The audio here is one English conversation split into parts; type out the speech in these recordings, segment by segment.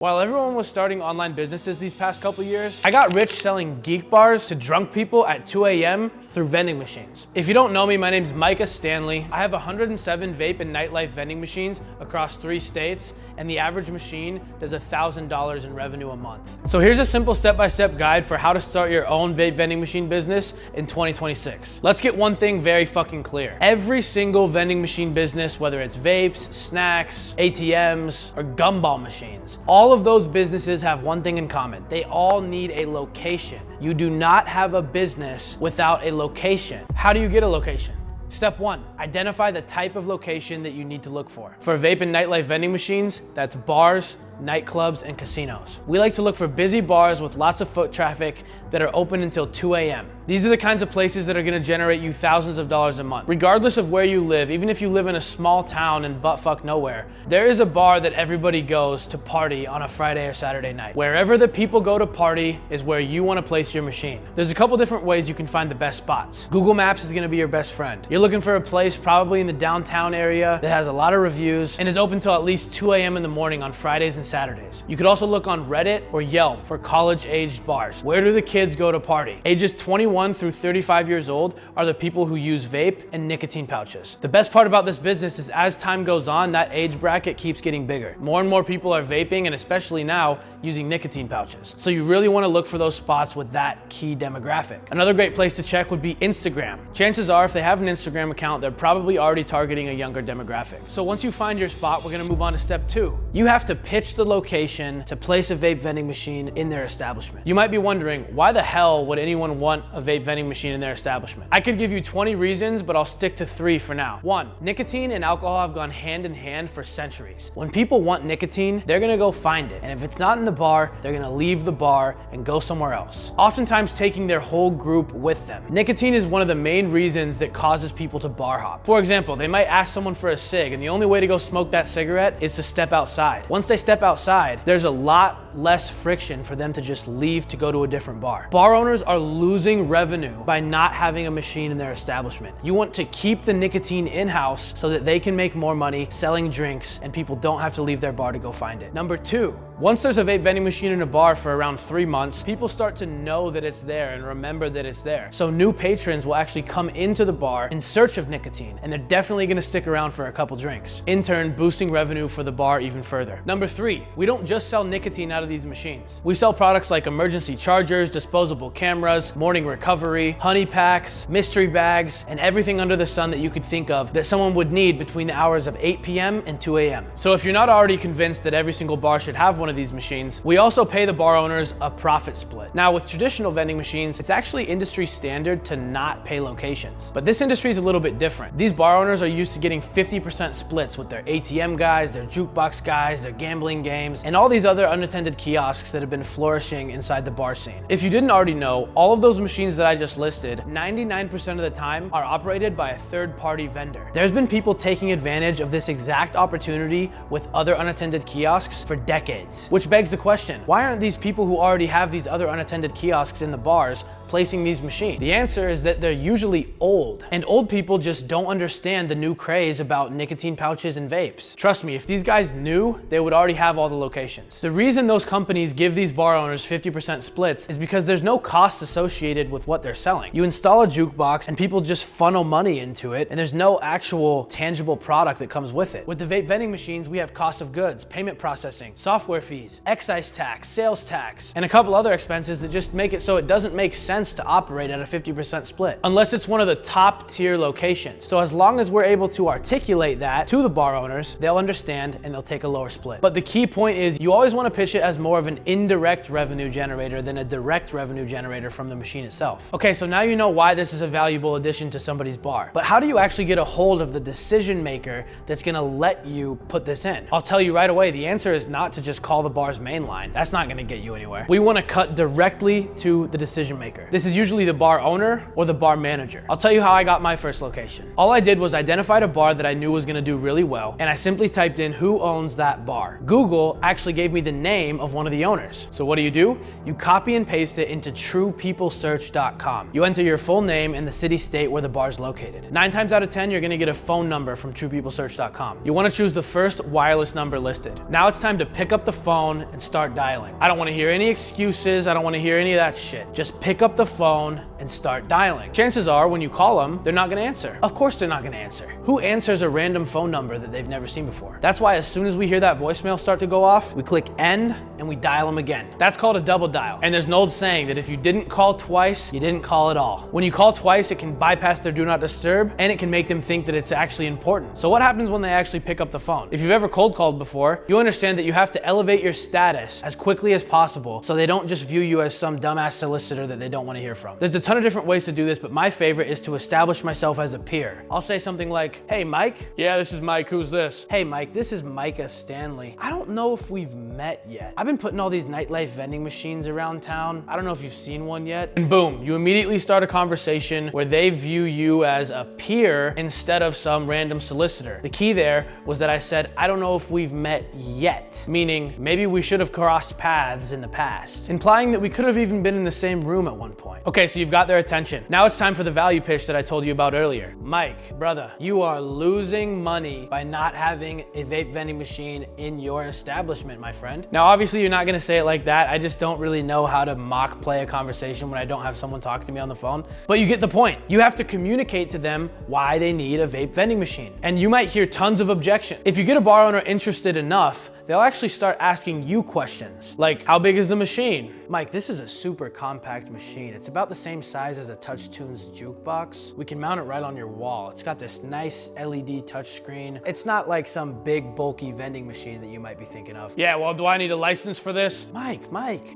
While everyone was starting online businesses these past couple years, I got rich selling geek bars to drunk people at 2 a.m. through vending machines. If you don't know me, my name's Micah Stanley. I have 107 vape and nightlife vending machines across 3 states, and the average machine does $1,000 in revenue a month. So here's a simple step-by-step guide for how to start your own vape vending machine business in 2026. Let's get one thing very fucking clear. Every single vending machine business, whether it's vapes, snacks, ATMs, or gumball machines, all of those businesses have one thing in common. They all need a location. You do not have a business without a location. How do you get a location? Step 1, identify the type of location that you need to look for. For vape and nightlife vending machines, that's bars, nightclubs, and casinos. We like to look for busy bars with lots of foot traffic that are open until 2 a.m. These are the kinds of places that are gonna generate you thousands of dollars a month. Regardless of where you live, even if you live in a small town in buttfuck nowhere, there is a bar that everybody goes to party on a Friday or Saturday night. Wherever the people go to party is where you wanna place your machine. There's a couple different ways you can find the best spots. Google Maps is gonna be your best friend. You're looking for a place probably in the downtown area that has a lot of reviews and is open till at least 2 a.m. in the morning on Fridays and Saturdays. You could also look on Reddit or Yelp for college-aged bars. Where do the kids go to party? Ages 21 through 35 years old are the people who use vape and nicotine pouches. The best part about this business is as time goes on, that age bracket keeps getting bigger. More and more people are vaping, and especially now, using nicotine pouches. So you really want to look for those spots with that key demographic. Another great place to check would be Instagram. Chances are if they have an Instagram account, they're probably already targeting a younger demographic. So once you find your spot, we're gonna move on to step 2. You have to pitch the location to place a vape vending machine in their establishment. You might be wondering, why the hell would anyone want a vape vending machine in their establishment? I could give you 20 reasons, but I'll stick to 3 for now. 1, nicotine and alcohol have gone hand in hand for centuries. When people want nicotine, they're gonna go find it. And if it's not in the bar, they're gonna leave the bar and go somewhere else, oftentimes taking their whole group with them. Nicotine is one of the main reasons that causes people to bar hop. For example, they might ask someone for a cig, and the only way to go smoke that cigarette is to step outside. Once they step outside, there's a lot less friction for them to just leave to go to a different bar. Bar owners are losing revenue by not having a machine in their establishment. You want to keep the nicotine in-house so that they can make more money selling drinks and people don't have to leave their bar to go find it. Number 2, once there's a vape vending machine in a bar for around 3 months, people start to know that it's there and remember that it's there. So new patrons will actually come into the bar in search of nicotine, and they're definitely gonna stick around for a couple drinks, in turn boosting revenue for the bar even further. Number 3, we don't just sell nicotine out of these machines. We sell products like emergency chargers, disposable cameras, morning recovery, honey packs, mystery bags, and everything under the sun that you could think of that someone would need between the hours of 8 p.m. and 2 a.m. So if you're not already convinced that every single bar should have one of these machines, we also pay the bar owners a profit split. Now with traditional vending machines, it's actually industry standard to not pay locations. But this industry is a little bit different. These bar owners are used to getting 50% splits with their ATM guys, their jukebox guys, their gambling games, and all these other unattended kiosks that have been flourishing inside the bar scene. If you didn't already know, all of those machines that I just listed, 99% of the time are operated by a third-party vendor. There's been people taking advantage of this exact opportunity with other unattended kiosks for decades. Which begs the question, why aren't these people who already have these other unattended kiosks in the bars placing these machines? The answer is that they're usually old, and old people just don't understand the new craze about nicotine pouches and vapes. Trust me, if these guys knew, they would already have all the locations. The reason those companies give these bar owners 50% splits is because there's no cost associated with what they're selling. You install a jukebox and people just funnel money into it, and there's no actual tangible product that comes with it. With the vape vending machines, we have cost of goods, payment processing, software fees, excise tax, sales tax, and a couple other expenses that just make it so it doesn't make sense to operate at a 50% split, unless it's one of the top tier locations. So as long as we're able to articulate that to the bar owners, they'll understand and they'll take a lower split. But the key point is you always want to pitch it as more of an indirect revenue generator than a direct revenue generator from the machine itself. Okay, so now you know why this is a valuable addition to somebody's bar. But how do you actually get a hold of the decision maker that's gonna let you put this in? I'll tell you right away, the answer is not to just call the bar's main line. That's not gonna get you anywhere. We want to cut directly to the decision maker. This is usually the bar owner or the bar manager. I'll tell you how I got my first location. All I did was identified a bar that I knew was gonna do really well, and I simply typed in who owns that that bar. Google actually gave me the name of one of the owners. So what do? You copy and paste it into truepeoplesearch.com. You enter your full name and the city, state where the bar is located. 9 times out of 10, you're gonna get a phone number from truepeoplesearch.com. You wanna choose the first wireless number listed. Now it's time to pick up the phone and start dialing. I don't wanna hear any excuses. I don't wanna hear any of that shit. Just pick up the phone and start dialing. Chances are when you call them, they're not gonna answer. Of course they're not gonna answer. Who answers a random phone number that they've never seen before? That's why as soon as we hear that voicemail start to go off, we click end and we dial them again. That's called a double dial. And there's an old saying that if you didn't call twice, you didn't call at all. When you call twice, it can bypass their do not disturb and it can make them think that it's actually important. So what happens when they actually pick up the phone? If you've ever cold called before, you understand that you have to elevate your status as quickly as possible so they don't just view you as some dumbass solicitor that they don't want to hear from. There's a ton of different ways to do this, but my favorite is to establish myself as a peer. I'll say something like, hey, Mike? Yeah, this is Mike. Who's this? Hey, Mike, this is Micah Stanley. I don't know if we've met yet. I've been putting all these Nightlife vending machines around town. I don't know if you've seen one yet. And boom, you immediately start a conversation where they view you as a peer instead of some random solicitor. The key there was that I said, I don't know if we've met yet, meaning maybe we should have crossed paths in the past, implying that we could have even been in the same room at one point. Okay, so you've got their attention. Now it's time for the value pitch that I told you about earlier. Mike, brother, you are losing money by not having a vape vending machine in your establishment, my friend. Now, obviously you're not gonna say it like that. I just don't really know how to mock play a conversation when I don't have someone talking to me on the phone. But you get the point. You have to communicate to them why they need a vape vending machine. And you might hear tons of objections. If you get a bar owner interested enough, they'll actually start asking you questions like, how big is the machine? Mike, this is a super compact machine. It's about the same size as a TouchTunes jukebox. We can mount it right on your wall. It's got this nice LED touchscreen. It's not like some big bulky vending machine that you might be thinking of. Yeah, well, do I need a license for this? Mike,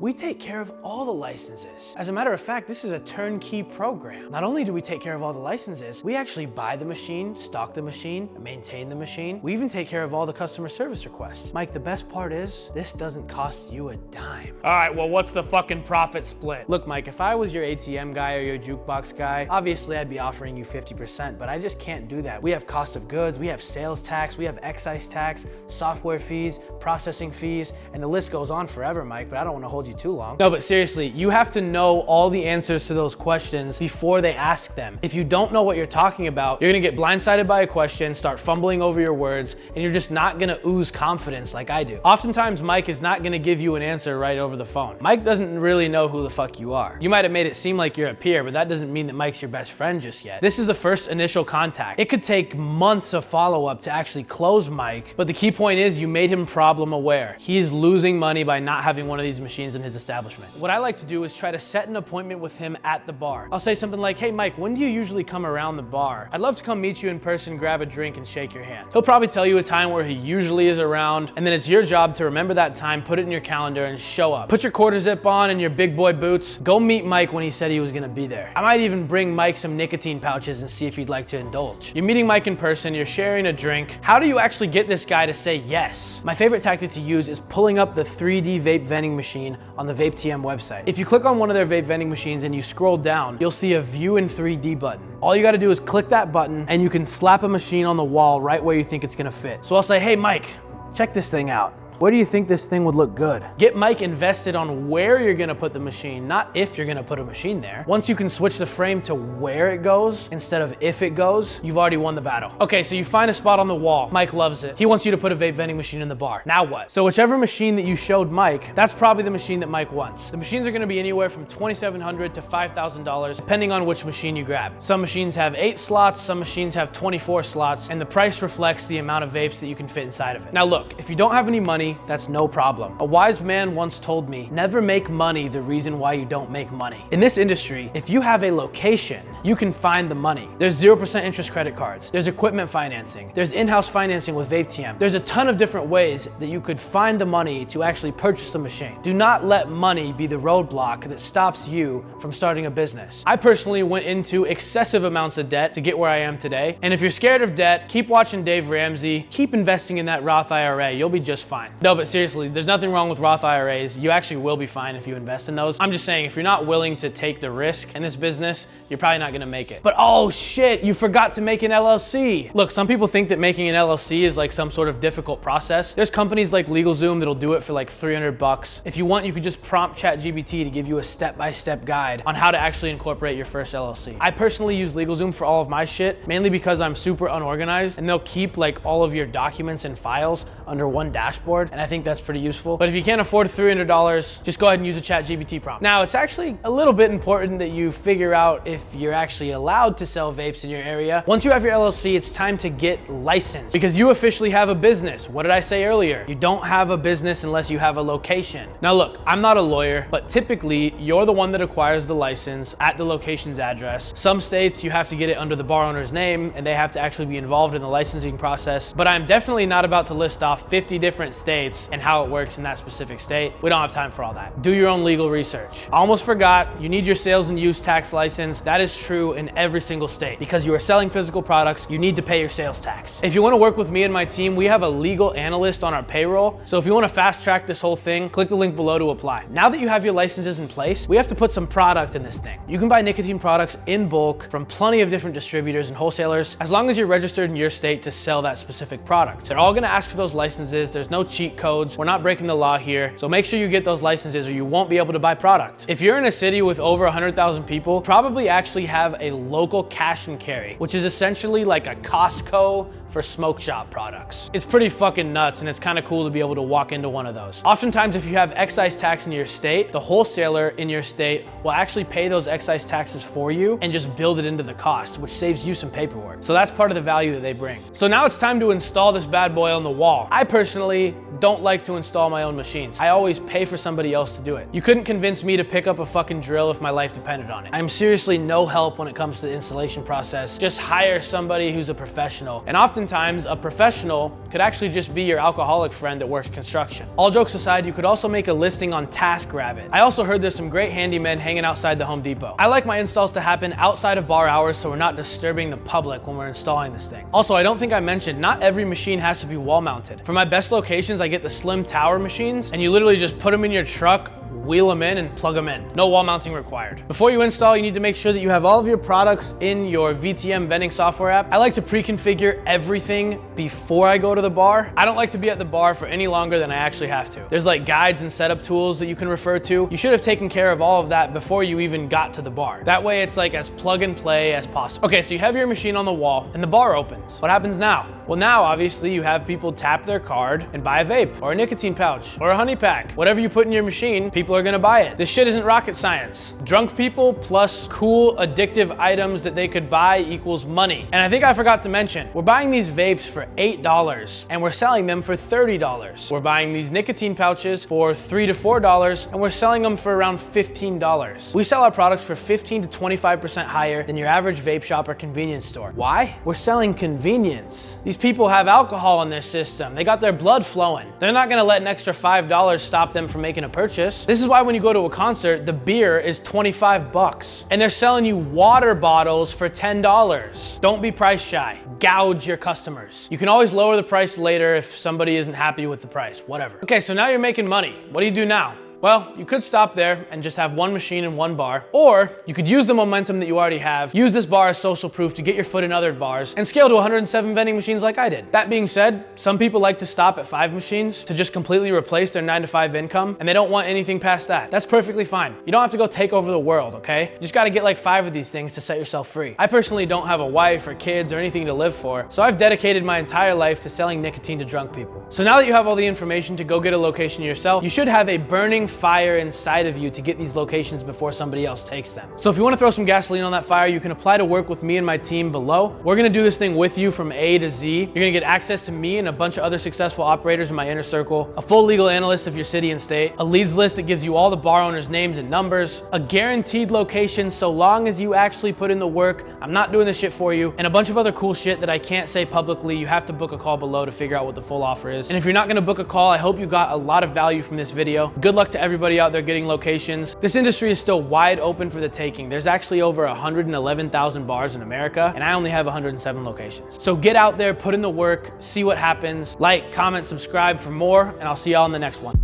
we take care of all the licenses. As a matter of fact, this is a turnkey program. Not only do we take care of all the licenses, we actually buy the machine, stock the machine, maintain the machine. We even take care of all the customer service requests. Mike, the best part is, this doesn't cost you a dime. All right, well, what's the fucking profit split? Look, Mike, if I was your ATM guy or your jukebox guy, obviously I'd be offering you 50%, but I just can't do that. We have cost of goods, we have sales tax, we have excise tax, software fees, processing fees, and the list goes on forever, Mike, but I don't want to hold you too long. No, but seriously, you have to know all the answers to those questions before they ask them. If you don't know what you're talking about, you're gonna get blindsided by a question, start fumbling over your words, and you're just not gonna ooze confidence like I do. Oftentimes, Mike is not gonna give you an answer right over the phone. Mike doesn't really know who the fuck you are. You might have made it seem like you're a peer, but that doesn't mean that Mike's your best friend just yet. This is the first initial contact. It could take months of follow-up to actually close Mike, but the key point is you made him problem aware. He's losing money by not having one of these machines in his establishment. What I like to do is try to set an appointment with him at the bar. I'll say something like, hey Mike, when do you usually come around the bar? I'd love to come meet you in person, grab a drink, and shake your hand. He'll probably tell you a time where he usually is around, and then it's your job to remember that time, put it in your calendar, and show up. Put your quarter zip on and your big boy boots. Go meet Mike when he said he was gonna be there. I might even bring Mike some nicotine pouches and see if he'd like to indulge. You're meeting Mike in person, you're sharing a drink. How do you actually get this guy to say yes? My favorite tactic to use is pulling up the 3D vape vending machine on the VapeTM website. If you click on one of their vape vending machines and you scroll down, you'll see a view in 3D button. All you gotta do is click that button and you can slap a machine on the wall right where you think it's gonna fit. So I'll say, hey Mike, check this thing out. Where do you think this thing would look good? Get Mike invested on where you're gonna put the machine, not if you're gonna put a machine there. Once you can switch the frame to where it goes instead of if it goes, you've already won the battle. Okay, so you find a spot on the wall. Mike loves it. He wants you to put a vape vending machine in the bar. Now what? So whichever machine that you showed Mike, that's probably the machine that Mike wants. The machines are gonna be anywhere from $2,700 to $5,000, depending on which machine you grab. Some machines have 8 slots, some machines have 24 slots, and the price reflects the amount of vapes that you can fit inside of it. Now look, if you don't have any money, that's no problem. A wise man once told me, never make money the reason why you don't make money. In this industry, if you have a location, you can find the money. There's 0% interest credit cards. There's equipment financing. There's in-house financing with VapeTM. There's a ton of different ways that you could find the money to actually purchase the machine. Do not let money be the roadblock that stops you from starting a business. I personally went into excessive amounts of debt to get where I am today. And if you're scared of debt, keep watching Dave Ramsey, keep investing in that Roth IRA. You'll be just fine. No, but seriously, there's nothing wrong with Roth IRAs. You actually will be fine if you invest in those. I'm just saying, if you're not willing to take the risk in this business, you're probably not gonna make it. But oh shit, you forgot to make an LLC. Look, some people think that making an LLC is like some sort of difficult process. There's companies like LegalZoom that'll do it for like 300 bucks. If you want, you could just prompt ChatGPT to give you a step-by-step guide on how to actually incorporate your first LLC. I personally use LegalZoom for all of my shit, mainly because I'm super unorganized, and they'll keep like all of your documents and files under one dashboard, and I think that's pretty useful. But if you can't afford $300, just go ahead and use a ChatGPT prompt. Now, it's actually a little bit important that you figure out if you're actually allowed to sell vapes in your area. Once you have your LLC, it's time to get licensed because you officially have a business. What did I say earlier? You don't have a business unless you have a location. Now look, I'm not a lawyer, but typically you're the one that acquires the license at the location's address. Some states you have to get it under the bar owner's name and they have to actually be involved in the licensing process. But I'm definitely not about to list off 50 different states and how it works in that specific state. We don't have time for all that. Do your own legal research. Almost forgot, you need your sales and use tax license. That is true in every single state. Because you are selling physical products, you need to pay your sales tax. If you want to work with me and my team, we have a legal analyst on our payroll. So if you want to fast track this whole thing, click the link below to apply. Now that you have your licenses in place, we have to put some product in this thing. You can buy nicotine products in bulk from plenty of different distributors and wholesalers, as long as you're registered in your state to sell that specific product. They're all going to ask for those licenses. There's no cheat codes. We're not breaking the law here. So make sure you get those licenses or you won't be able to buy product. If you're in a city with over 100,000 people, probably actually have a local cash and carry, which is essentially like a Costco for smoke shop products. It's pretty fucking nuts, and it's kind of cool to be able to walk into one of those. Oftentimes, if you have excise tax in your state, the wholesaler in your state will actually pay those excise taxes for you and just build it into the cost, which saves you some paperwork. So that's part of the value that they bring. So now it's time to install this bad boy on the wall. I personally don't like to install my own machines. I always pay for somebody else to do it. You couldn't convince me to pick up a fucking drill if my life depended on it. I'm seriously no help when it comes to the installation process. Just hire somebody who's a professional. And oftentimes a professional could actually just be your alcoholic friend that works construction. All jokes aside, you could also make a listing on TaskRabbit. I also heard there's some great handymen hanging outside the Home Depot. I like my installs to happen outside of bar hours so we're not disturbing the public when we're installing this thing. Also, I don't think I mentioned, not every machine has to be wall mounted. For my best locations, I get the slim tower machines, and you literally just put them in your truck, wheel them in and plug them in. No wall mounting required. Before you install, you need to make sure that you have all of your products in your VTM vending software app. I like to pre-configure everything before I go to the bar. I don't like to be at the bar for any longer than I actually have to. There's like guides and setup tools that you can refer to. You should have taken care of all of that before you even got to the bar. That way it's like as plug and play as possible. Okay, so you have your machine on the wall and the bar opens. What happens now? Well, now obviously you have people tap their card and buy a vape or a nicotine pouch or a honey pack. Whatever you put in your machine, people are gonna buy it. This shit isn't rocket science. Drunk people plus cool addictive items that they could buy equals money. And I think I forgot to mention, we're buying these vapes for $8 and we're selling them for $30. We're buying these nicotine pouches for $3 to $4 and we're selling them for around $15. We sell our products for 15 to 25% higher than your average vape shop or convenience store. Why? We're selling convenience. These people have alcohol in their system. They got their blood flowing. They're not gonna let an extra $5 stop them from making a purchase. This is why when you go to a concert, the beer is 25 bucks and they're selling you water bottles for $10. Don't be price shy. Gouge your customers. You can always lower the price later if somebody isn't happy with the price, whatever. Okay, so now you're making money. What do you do now? Well, you could stop there and just have one machine and one bar, or you could use the momentum that you already have, use this bar as social proof to get your foot in other bars, and scale to 107 vending machines like I did. That being said, some people like to stop at 5 machines to just completely replace their 9 to 5 income, and they don't want anything past that. That's perfectly fine. You don't have to go take over the world, okay? You just gotta get like 5 of these things to set yourself free. I personally don't have a wife or kids or anything to live for, so I've dedicated my entire life to selling nicotine to drunk people. So now that you have all the information to go get a location yourself, you should have a burning fire inside of you to get these locations before somebody else takes them. So if you want to throw some gasoline on that fire, you can apply to work with me and my team below. We're going to do this thing with you from A to Z. You're going to get access to me and a bunch of other successful operators in my inner circle, a full legal analyst of your city and state, a leads list that gives you all the bar owners' names and numbers, a guaranteed location so long as you actually put in the work. I'm not doing this shit for you, and a bunch of other cool shit that I can't say publicly. You have to book a call below to figure out what the full offer is. And if you're not going to book a call, I hope you got a lot of value from this video. Good luck to everybody out there getting locations. This industry is still wide open for the taking. There's actually over 111,000 bars in America, and I only have 107 locations. So get out there, put in the work, see what happens, like, comment, subscribe for more, and I'll see y'all in the next one.